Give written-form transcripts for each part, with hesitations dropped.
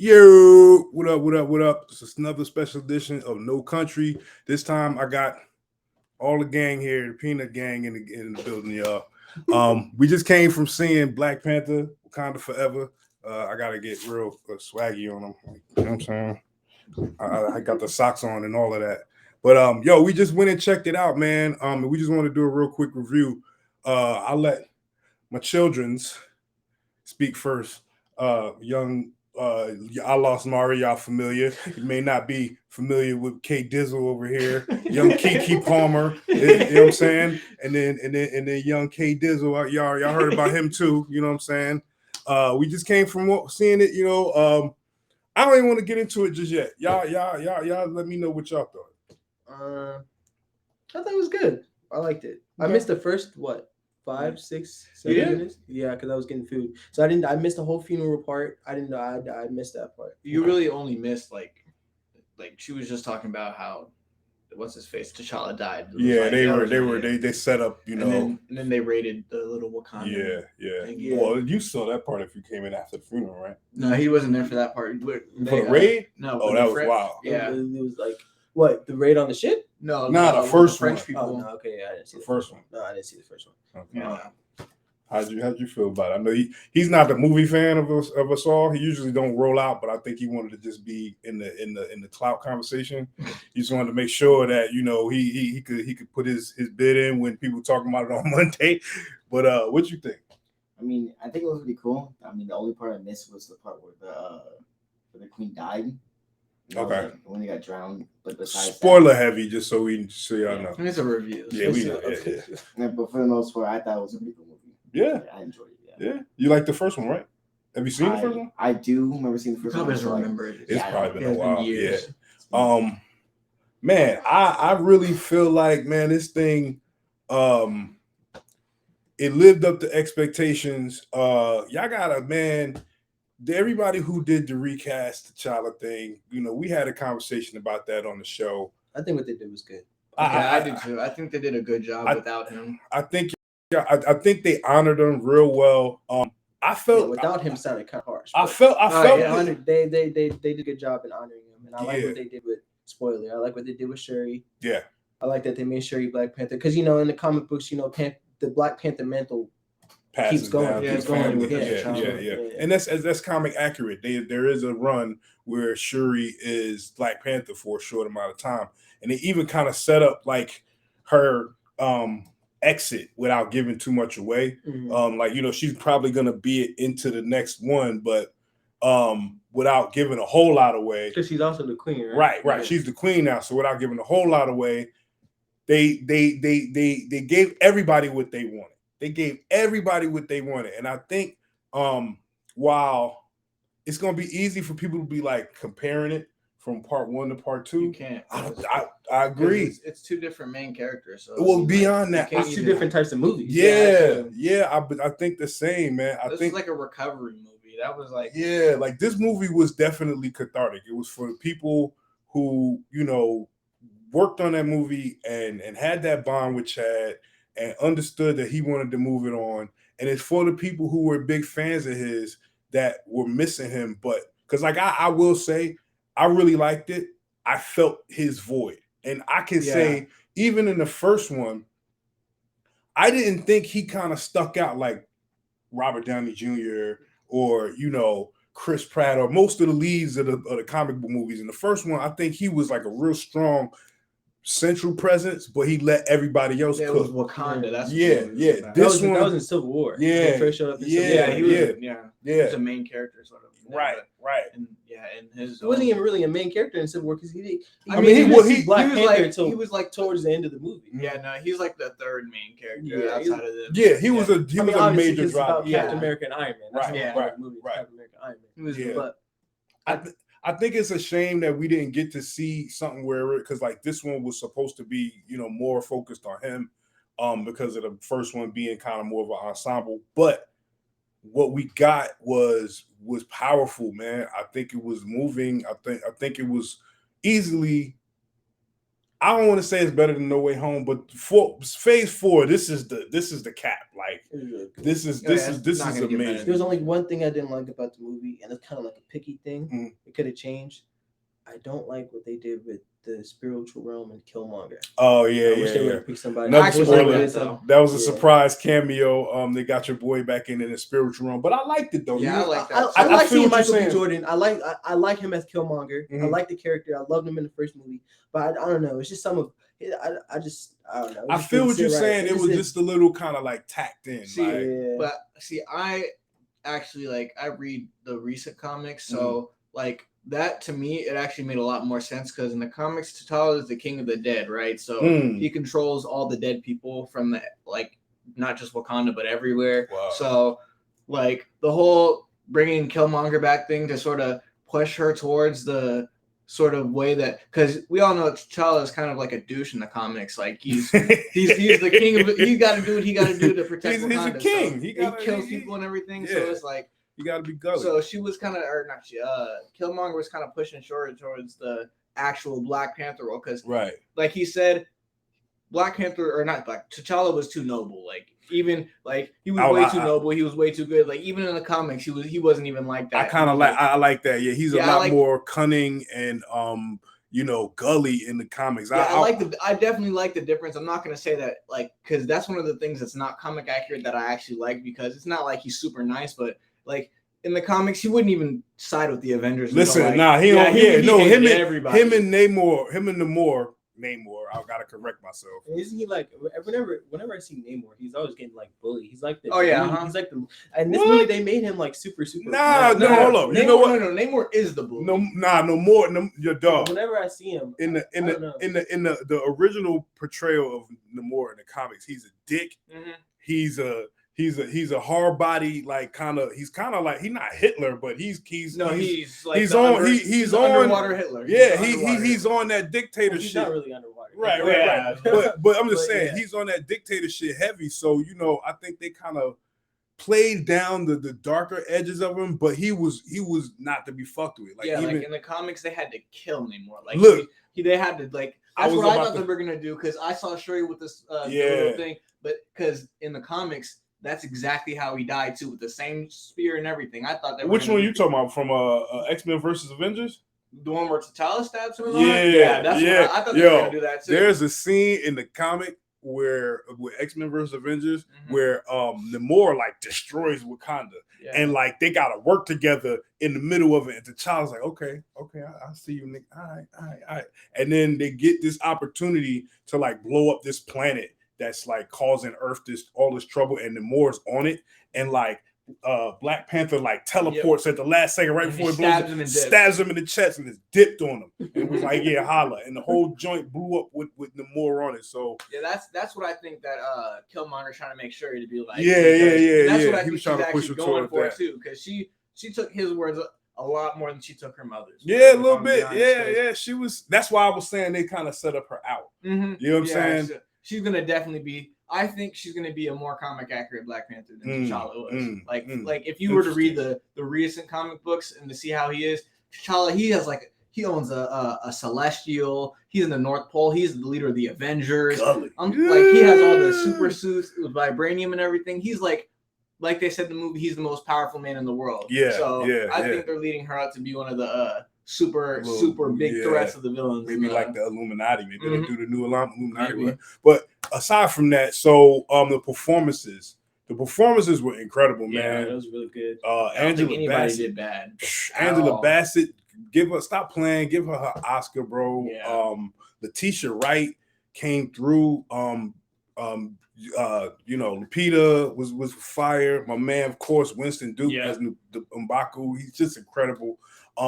Yo, what up, what up, what up? This is another special edition of No Country. This time I got all the gang here, the peanut gang in the building, y'all. We just came from seeing Black Panther, Wakanda Forever. I gotta get real swaggy on them. You know what I'm saying? I got the socks on and all of that. But yo, we just went and checked it out, man. And we just want to do a real quick review. I'll let my children's speak first. Young I lost Mari, y'all familiar. You may not be familiar with K Dizzle over here. Young Kiki Palmer, you know what I'm saying? And then young K Dizzle, y'all heard about him too, you know what I'm saying? We just came from seeing it, I don't even want to get into it just yet. Y'all let me know what y'all thought. I thought it was good. I liked it. I missed the first 5, 6, 7 minutes. Yeah, because I was getting food, so I didn't. I missed the whole funeral part. I didn't know. I missed that part. You really only missed like she was just talking about how what's his face T'Challa died. Yeah, they set up, and then they raided the little Wakanda. Yeah. Well, you saw that part if you came in after the funeral, right? No, he wasn't there for that part. For the raid? No. Oh, that was wild. Yeah, it was like what, the raid on the ship? No, the first French one. people. Oh, no, okay, yeah, I didn't see the first one. No, I didn't see the first one. Okay. Yeah. How'd you feel about it? I know he's not the movie fan of us all. He usually don't roll out, but I think he wanted to just be in the clout conversation. He just wanted to make sure that he could put his bid in when people talking about it on Monday. But what you think? I mean, I think it was pretty cool. I mean, the only part I missed was the part where the queen died. Okay. Like when they got drowned, but besides Spoiler heavy, just so y'all know. It's a review. Yeah, we know. Yeah, but for the most part, I thought it was a pretty good movie. Yeah, I enjoyed it. Yeah, you like the first one, right? Have you seen the first one? I do remember seeing the first one. Probably doesn't remember it. It's probably been a while. Years. Yeah. Man, I really feel like, man, this thing, it lived up to expectations. Y'all got everybody who did the recast T'Challa thing, we had a conversation about that on the show. I think what they did was good. I do too. I think they did a good job without him. I think they honored him real well. I felt without him sounded kind of harsh. I felt they did a good job in honoring him, and I like what they did with Spoiler. I like what they did with Shuri. Yeah, I like that they made Shuri Black Panther because in the comic books, the Black Panther mantle keeps going. Yeah. And that's comic accurate. There is a run where Shuri is Black Panther for a short amount of time, and they even kind of set up like her exit without giving too much away. Mm-hmm. She's probably gonna be it into the next one, but without giving a whole lot away. Because she's also the queen, right? Right. She's the queen now, so without giving a whole lot away, they gave everybody what they wanted. And I think while it's gonna be easy for people to be like comparing it from part 1 to part 2, you can't. I agree. It's two different main characters. So well, beyond that, it's two different types of movies. Yeah. I think the same, man. I think like a recovery movie. That was like like this movie was definitely cathartic. It was for the people who worked on that movie and had that bond with Chad and understood that he wanted to move it on. And it's for the people who were big fans of his that were missing him. But because I will say, I really liked it. I felt his void. And I can say, even in the first one, I didn't think he kind of stuck out like Robert Downey Jr. or, Chris Pratt or most of the leads of the comic book movies. In the first one, I think he was like a real strong central presence, but he let everybody else cook. It was Wakanda. That's that was in Civil War. Yeah, first showed up in Civil War. He was a main character sort of. Right. And his he wasn't even really a main character in Civil War because he was like towards the end of the movie. Yeah, no, he's like the third main character outside of them. Yeah, he was a major driver. Captain America and Iron Man. Right. Captain America, Iron Man. But I think it's a shame that we didn't get to see something where because like this one was supposed to be more focused on him, because of the first one being kind of more of an ensemble. But what we got was powerful, man. I think it was moving. I think it was easily I don't want to say it's better than No Way Home, but for Phase 4, this is the cap. Like It was really good. this is Oh, yeah, this it's not is gonna get better amazing. There was only one thing I didn't like about the movie, and it's kind of like a picky thing. Mhm. It could have changed. I don't like what they did with the spiritual realm and Killmonger. Oh yeah, I wish they would yeah. have picked somebody. Another I wish they spoiler. would've That, done though. That was a Yeah. surprise cameo. They got your boy back in the spiritual realm, but I liked it though. Yeah, I like that. I I like feel seeing what you're Michael B. saying. Jordan. I like him as Killmonger. I Mhm. like the character. I loved him in the first movie, but I don't know. It's just some of. I don't know. It I just feel didn't what you're sit right. saying. It was didn't- just a little kind of like tacked in. See, like, yeah. But see, I actually like I read the recent comics, so like that to me it actually made a lot more sense because in the comics T'Challa is the king of the dead, right? So he controls all the dead people from the like not just Wakanda but everywhere. Wow. So like the whole bringing Killmonger back thing to sort of push her towards the sort of way that because we all know T'Challa is kind of like a douche in the comics. Like he's the king of it. He's got to do what he got to do to protect He's Wakanda. a king. So He he kills he- people and everything. yeah. So it's like you got to be gully. so she was kind of or not she Killmonger was kind of pushing short towards the actual Black Panther role because right. like he said, Black Panther or not Black T'Challa was too noble. Like even like he was way too noble. He was way too good. Like even in the comics, he wasn't even like that. I kind of like I like that. Yeah, he's a Yeah, I lot like- more cunning and gully in the comics. Yeah, I definitely like the difference. I'm not gonna say that like because that's one of the things that's not comic accurate that I actually like because it's not like he's super nice, but like in the comics he wouldn't even side with the Avengers. Listen, like, nah, he don't. he hated him everybody. and Namor. I gotta correct myself. Isn't he like whenever I see Namor, he's always getting like bullied. He's like the Oh, yeah, bully. uh-huh. He's like the and this What? movie they made him like super. Nah, no, hold up. You Namor, know what? No, Namor is the bully. No more. Your dog. Whenever I see him, In I don't know. the original portrayal of Namor in the comics, he's a dick. Mhm. He's a hard body, like he's kind of like he's not Hitler, but he's No, he's like he's the on under- he's the on underwater Hitler. Yeah, the underwater he's Hitler. on that dictator He's shit. not really underwater. Right. Yeah. But I'm just But, saying yeah. he's on that dictator shit heavy. So I think they kind of played down the darker edges of him, but he was not to be fucked with. Like yeah, even like in the comics they had to kill Namor. Like Look. they had to like. I That's was what I about thought to- they were gonna do because I saw Shuri with this Yeah. little thing, but because in the comics that's exactly how he died too, with the same spear and everything. I thought they were which gonna one do- you talking about from X-Men versus Avengers? The one where T'Challa stabs him. Yeah, That's yeah. what I thought they were Yo, gonna do that too. There's a scene in the comic where with X-Men versus Avengers Mhm. where Namor like destroys Wakanda. Yeah. And like they gotta work together in the middle of it. And T'Challa's like, okay, I see you, nigga. All right. And then they get this opportunity to like blow up this planet that's like causing Earth all this trouble, and Namor's on it. And like Black Panther like teleports at the last second right And before he he blows stabs it, him and dips. stabs him in the chest and it's dipped on him. And it was like, yeah, holla. And the whole joint blew up with Namor on it. So Yeah, that's what I think that Killmonger's trying to make sure to be like. Yeah, and that's what I he think was trying she's to push actually her going toward for that. too, because she took his words a lot more than she took her mother's. Yeah, a if little I'm being bit. honest, Yeah, 'cause- yeah. She was. That's why I was saying they kind of set up her out. Mhm. You know what I'm saying? She's gonna definitely be. I think she's gonna be a more comic accurate Black Panther than T'Challa was. Like if you were to read the recent comic books and to see how he is, T'Challa he owns a celestial. He's in the North Pole. He's the leader of the Avengers. Gully. Like he has all the super suits with vibranium and everything. He's like they said in the movie, he's the most powerful man in the world. Yeah, So yeah, I yeah. think they're leading her out to be one of the super Little- big yeah. threats of the villains. Maybe like the Illuminati. Maybe Mhm. they do the new Illuminati Maybe. one. But aside from that, so the performances were incredible, Yeah, man. that was really good. I don't think Angela anybody Bassett. did bad. Angela all. Bassett, stop playing, give her Oscar, bro. Yeah. Letitia Wright came through. Lupita was fire. My man, of course, Winston Duke Yeah. as M'Baku. He's just incredible.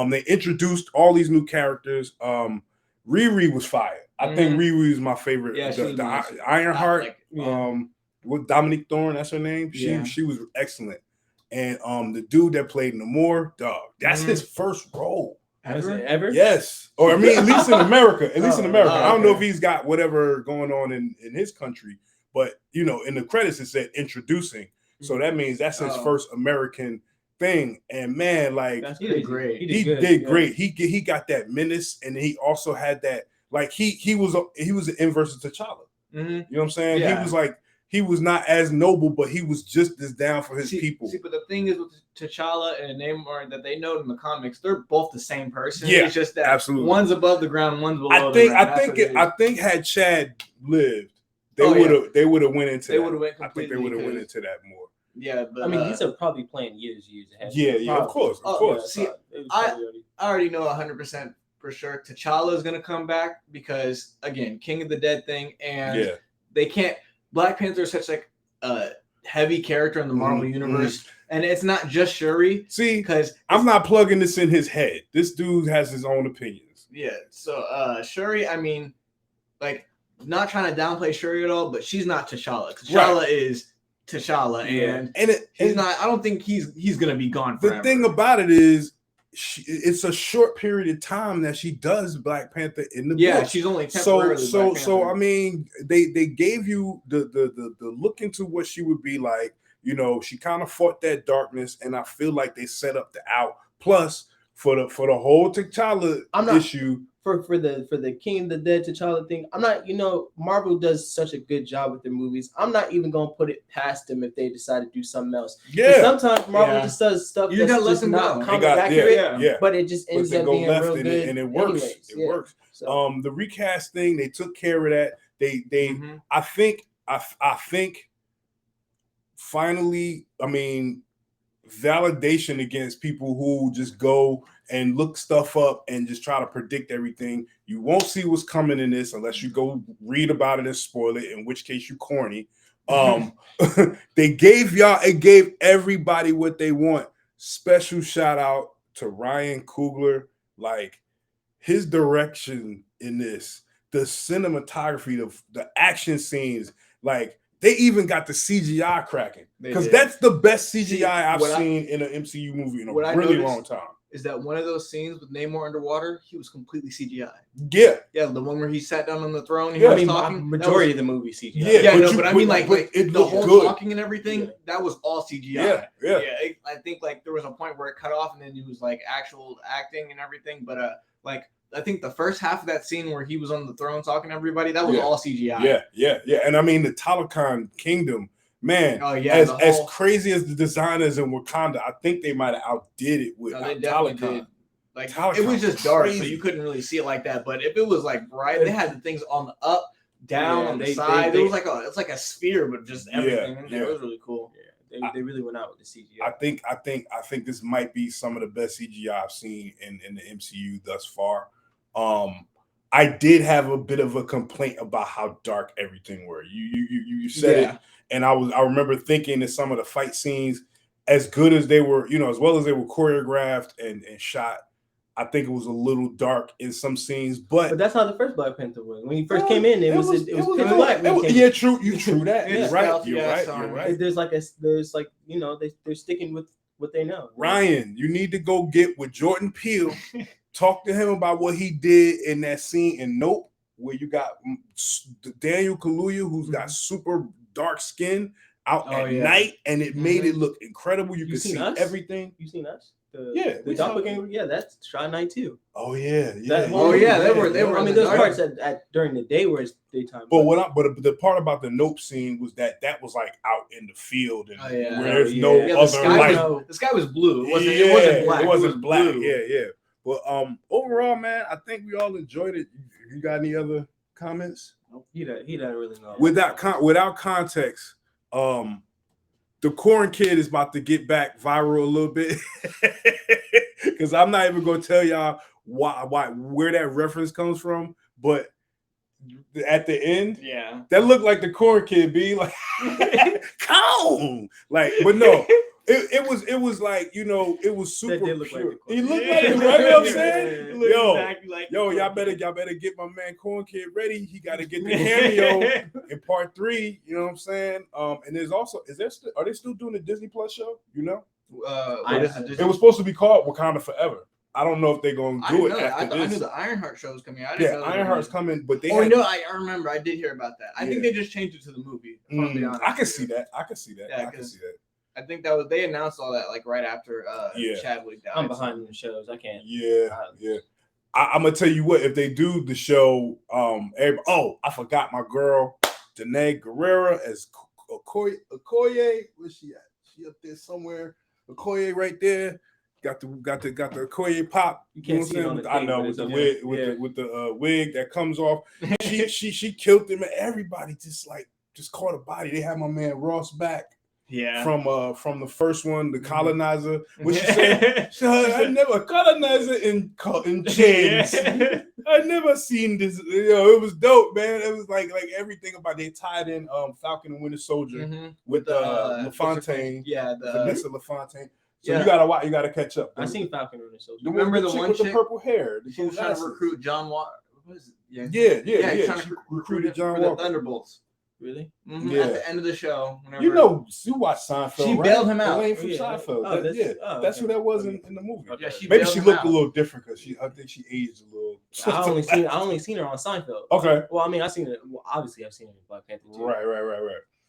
They introduced all these new characters. Riri was fire. I think Riri is my favorite. Yeah, she was nice. Ironheart. Like, With Dominique Thorne, that's her name. Yeah. She was excellent. And the dude that played Namor, dog, that's Mhm. his first role. Ever? Yes. Or I mean, at least in America. At least in Oh, America. I don't know if okay. he's got whatever going on in his country, but in the credits it said introducing. So that means that's his Oh. first American thing. And man, like That's He did crazy. great. he good, did yeah. great. He got that menace, and he also had that like he was the inverse of T'Challa. Mm-hmm. You know what I'm saying? Yeah. He was like he was not as noble, but he was just as down for his people. See, but the thing is with T'Challa and Namor that they know in the comics, they're both the same person. Yeah, it's just that absolutely. one's above the ground, one's below the ground. I think had Chad lived, they would have went into. They would have went I think completely. they would have went into that more. Yeah, but I mean, these are probably playing years ahead. Yeah, of course. See, I already know 100% for sure T'Challa is gonna come back because again, King of the Dead thing, and they can't. Black Panther is such like a heavy character in the Marvel universe, and it's not just Shuri. See, because I'm not plugging this in his head. This dude has his own opinions. Yeah, so Shuri, I mean, like, not trying to downplay Shuri at all, but she's not T'Challa. T'Challa is T'Challa, and he's not. I don't think he's gonna be gone forever. The thing about it is, it's a short period of time that she does Black Panther in the book. She's only temporarily. So I mean, they gave you the look into what she would be like. You know, she kind of fought that darkness, and I feel like they set up the out. Plus, for the whole T'Challa issue. For the King of the Dead T'Challa thing, I'm not, Marvel does such a good job with their movies. I'm not even gonna put it past them if they decide to do something else. Yeah. Sometimes Marvel just does stuff that's just not comic accurate, but it just ends up being real good. And it works. Anyways, it works. So. The recast thing, they took care of that. They I think finally, I mean, validation against people who just go and look stuff up and just try to predict everything. You won't see what's coming in this unless you go read about it and spoil it, in which case you corny. It gave everybody what they want. Special shout out to Ryan Coogler. Like, his direction in this, the cinematography, the action scenes, like, they even got the CGI cracking, because that's the best CGI I've seen in an MCU movie in a really long time. Is that one of those scenes with Namor underwater? He was completely CGI. Yeah, the one where he sat down on the throne. He was talking. Majority of the movie CGI. But I mean, like the whole good. talking and everything. That was all CGI. Yeah. I think like there was a point where it cut off, and then it was like actual acting and everything. But like I think the first half of that scene where he was on the throne talking to everybody, that was all CGI. Yeah. And I mean, the Talokan Kingdom. Man, as crazy as the designers in Wakanda, I think they might have outdid it with Talokan. Like, it was just dark, so you couldn't really see it like that. But if it was like bright, they had the things on the up, down, on the side. It was like a sphere, but just everything in there. It was really cool. Yeah, they really went out with the CGI. I think this might be some of the best CGI I've seen in the MCU thus far. I did have a bit of a complaint about how dark everything were. You said it. And I remember thinking that some of the fight scenes, as good as they were, as well as they were choreographed and shot, I think it was a little dark in some scenes. But that's how the first Black Panther was. When he first came in, it was pitch black. True. You true that. You're right. You're right. They're sticking with what they know. Ryan, you need to go get with Jordan Peele. Talk to him about what he did in that scene in Nope, where you got Daniel Kaluuya, who's got super dark skin out at night, and it made it look incredible. You could see everything. You seen Us? The doppelganger. Yeah, that's shot night too. Oh yeah. They were. I mean, those parts at during the day where it's daytime. But the part about the Nope scene was that was like out in the field and where there's no other light. The sky was blue. It wasn't black. It wasn't black. Yeah. But overall, man, I think we all enjoyed it. You got any other comments? He doesn't really know. Without context, the Corn Kid is about to get back viral a little bit, because I'm not even gonna tell y'all where that reference comes from, but at the end, that looked like the Corn Kid, be like, come, like, but no. It was like, it was super pure. Like he looked like it, right? You know what I'm saying? Y'all better get my man Corn Kid ready. He got to get the cameo in part 3. You know what I'm saying? And there's also, are they still doing the Disney Plus show? It was supposed to be called Wakanda Forever. I don't know if they're gonna do it after this. I knew the Ironheart show was coming. Ironheart's coming, but they. I remember. I did hear about that. I think they just changed it to the movie. I can see that. I think they announced all that like right after Chadwick died. I'm behind in the shows. I can't. Yeah. I'm gonna tell you what, if they do the show, I forgot my girl, Danae Guerrera as Okoye. Where's she at? She up there somewhere. Okoye right there. Got the Okoye pop. You can't see it on the thing, know but with it's the okay. wig, with the wig that comes off. She killed him, and everybody just caught a body. They had my man Ross back. Yeah. From the first one, the colonizer. What she said? I never colonizer in chains. I never seen this. It was dope, man. It was like everything about they tied in Falcon and Winter Soldier with LaFontaine. Yeah, Vanessa LaFontaine. So you gotta catch up. I seen Falcon and Winter Soldier. Remember the chick one with chick? the purple hair? She was trying to recruit John Walker. Yeah. Trying to recruit John for Walker. the Thunderbolts. Really? Yeah. At the end of the show, whenever you watch Seinfeld. She right? bailed him out. Elaine from Seinfeld. That's who that was in the movie. Yeah, maybe she looked a little different because I think she aged a little. I only seen her on Seinfeld. Okay. Well, I mean, obviously I've seen her in Black Panther too. Right.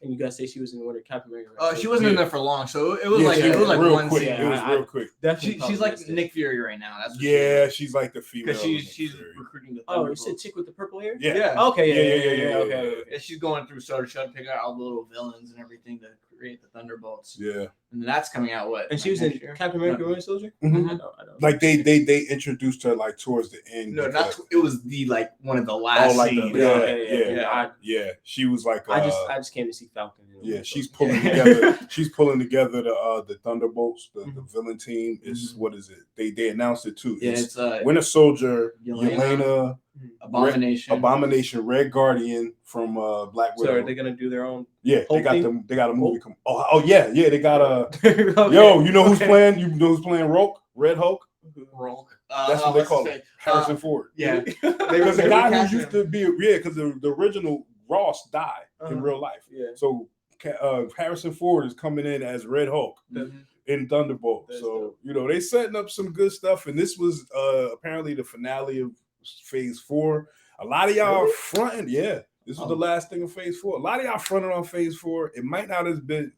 And you guys say she was in Winter Captain America. Oh, she wasn't in there for long, so it was like real one quick. scene. It was real quick. She's like Nick Fury right now. That's what she's like the female. because she's recruiting the. Oh, you said chick with the purple hair? Yeah. Okay. Yeah. Okay. Yeah, she's going through trying to pick out all the little villains and everything to create the Thunderbolts. Yeah. And that's coming out And she was in Captain America: Winter Soldier. Mm-hmm. I know. Like they introduced her like towards the end. No, it was the one of the last scenes. Yeah. She was like. I just came to see Falcon. Yeah, she's pulling together. She's pulling together the Thunderbolts, the villain team. Is what is it? They announced it too. Yeah, it's Winter Soldier, Yelena, Abomination, Red Guardian from Black Widow. So are they gonna do their own? Yeah, they got them. They got a movie. They got a. Okay. Yo, you know who's playing? You know who's playing Rogue? Red Hulk. Rogue. That's what they call it. Harrison Ford. Yeah, because the guy who used to be because the original Ross died in real life. Yeah. So Harrison Ford is coming in as Red Hulk in Thunderbolt. So they setting up some good stuff, and this was apparently the finale of Phase 4. A lot of y'all fronting, this was the last thing of Phase 4. A lot of y'all fronted on Phase 4. It might not have been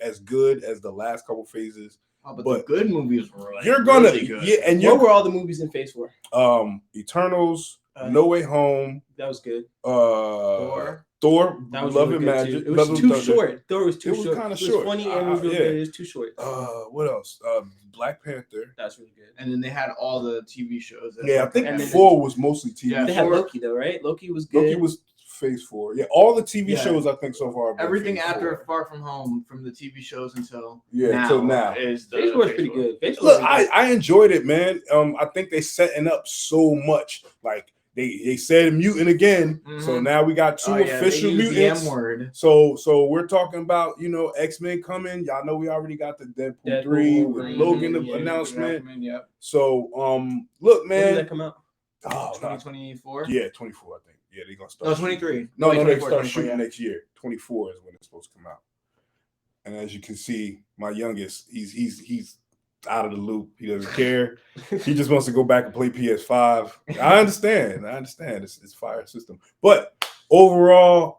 as good as the last couple phases. But the good movies were you're gonna really good. and what were all the movies in Phase 4? Eternals, No Way Home. That was good. Thor, that was Love really and good Magic. Too. It was too short. Thor was too short. It was kind of short. It was funny and it was really good. It was too short. What else? Black Panther. That's really good. And then they had all the TV shows. I think 4 was mostly TV. Yeah, they had Loki though, right? Loki was good. Loki was Phase 4. Yeah, all the TV shows I think so far. Everything after Far From Home, from the TV shows until now is the Phase 4 is pretty good. Look, I enjoyed it, man. I think they setting up so much. Like they said mutant again, so now we got 2 official mutants. The M word. So we're talking about X-Men coming. Y'all know we already got the Deadpool 3 with Logan announcement. Yep. So look, man. When did that come out? 2024. Yeah, 24, I think. Yeah, they're gonna start. No, 23. No, they start shooting next year. 24 is when it's supposed to come out. And as you can see, my youngest, he's out of the loop. He doesn't care. He just wants to go back and play PS5. I understand. It's fire system. But overall,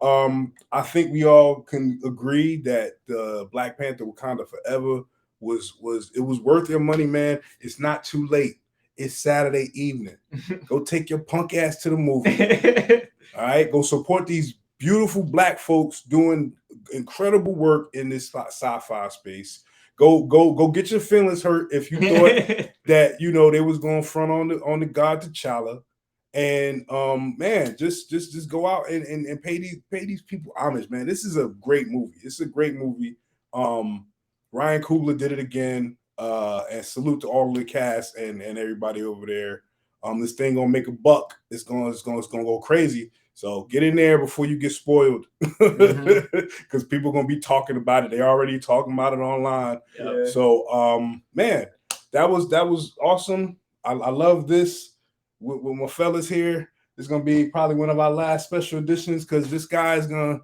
I think we all can agree that the Black Panther Wakanda Forever was worth your money, man. It's not too late. It's Saturday evening. Go take your punk ass to the movie. All right, go support these beautiful Black folks doing incredible work in this sci-fi space. Go get your feelings hurt if you thought that they was going front on the God T'Challa, and man, just go out and pay these people homage, man. This is a great movie. Ryan Coogler did it again, and salute to all the cast and everybody over there. This thing gonna make a buck. It's gonna go crazy. So get in there before you get spoiled, because people are gonna be talking about it. They already talking about it online. Yeah. So man, that was awesome. I love this with my fellas here. It's gonna be probably one of our last special editions because this guy is gonna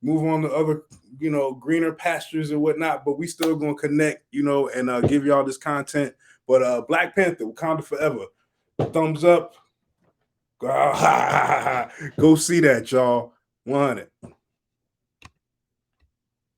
move on to other greener pastures and whatnot. But we still gonna connect, and give y'all this content. But Black Panther, Wakanda Forever, thumbs up. Go see that, y'all. 100.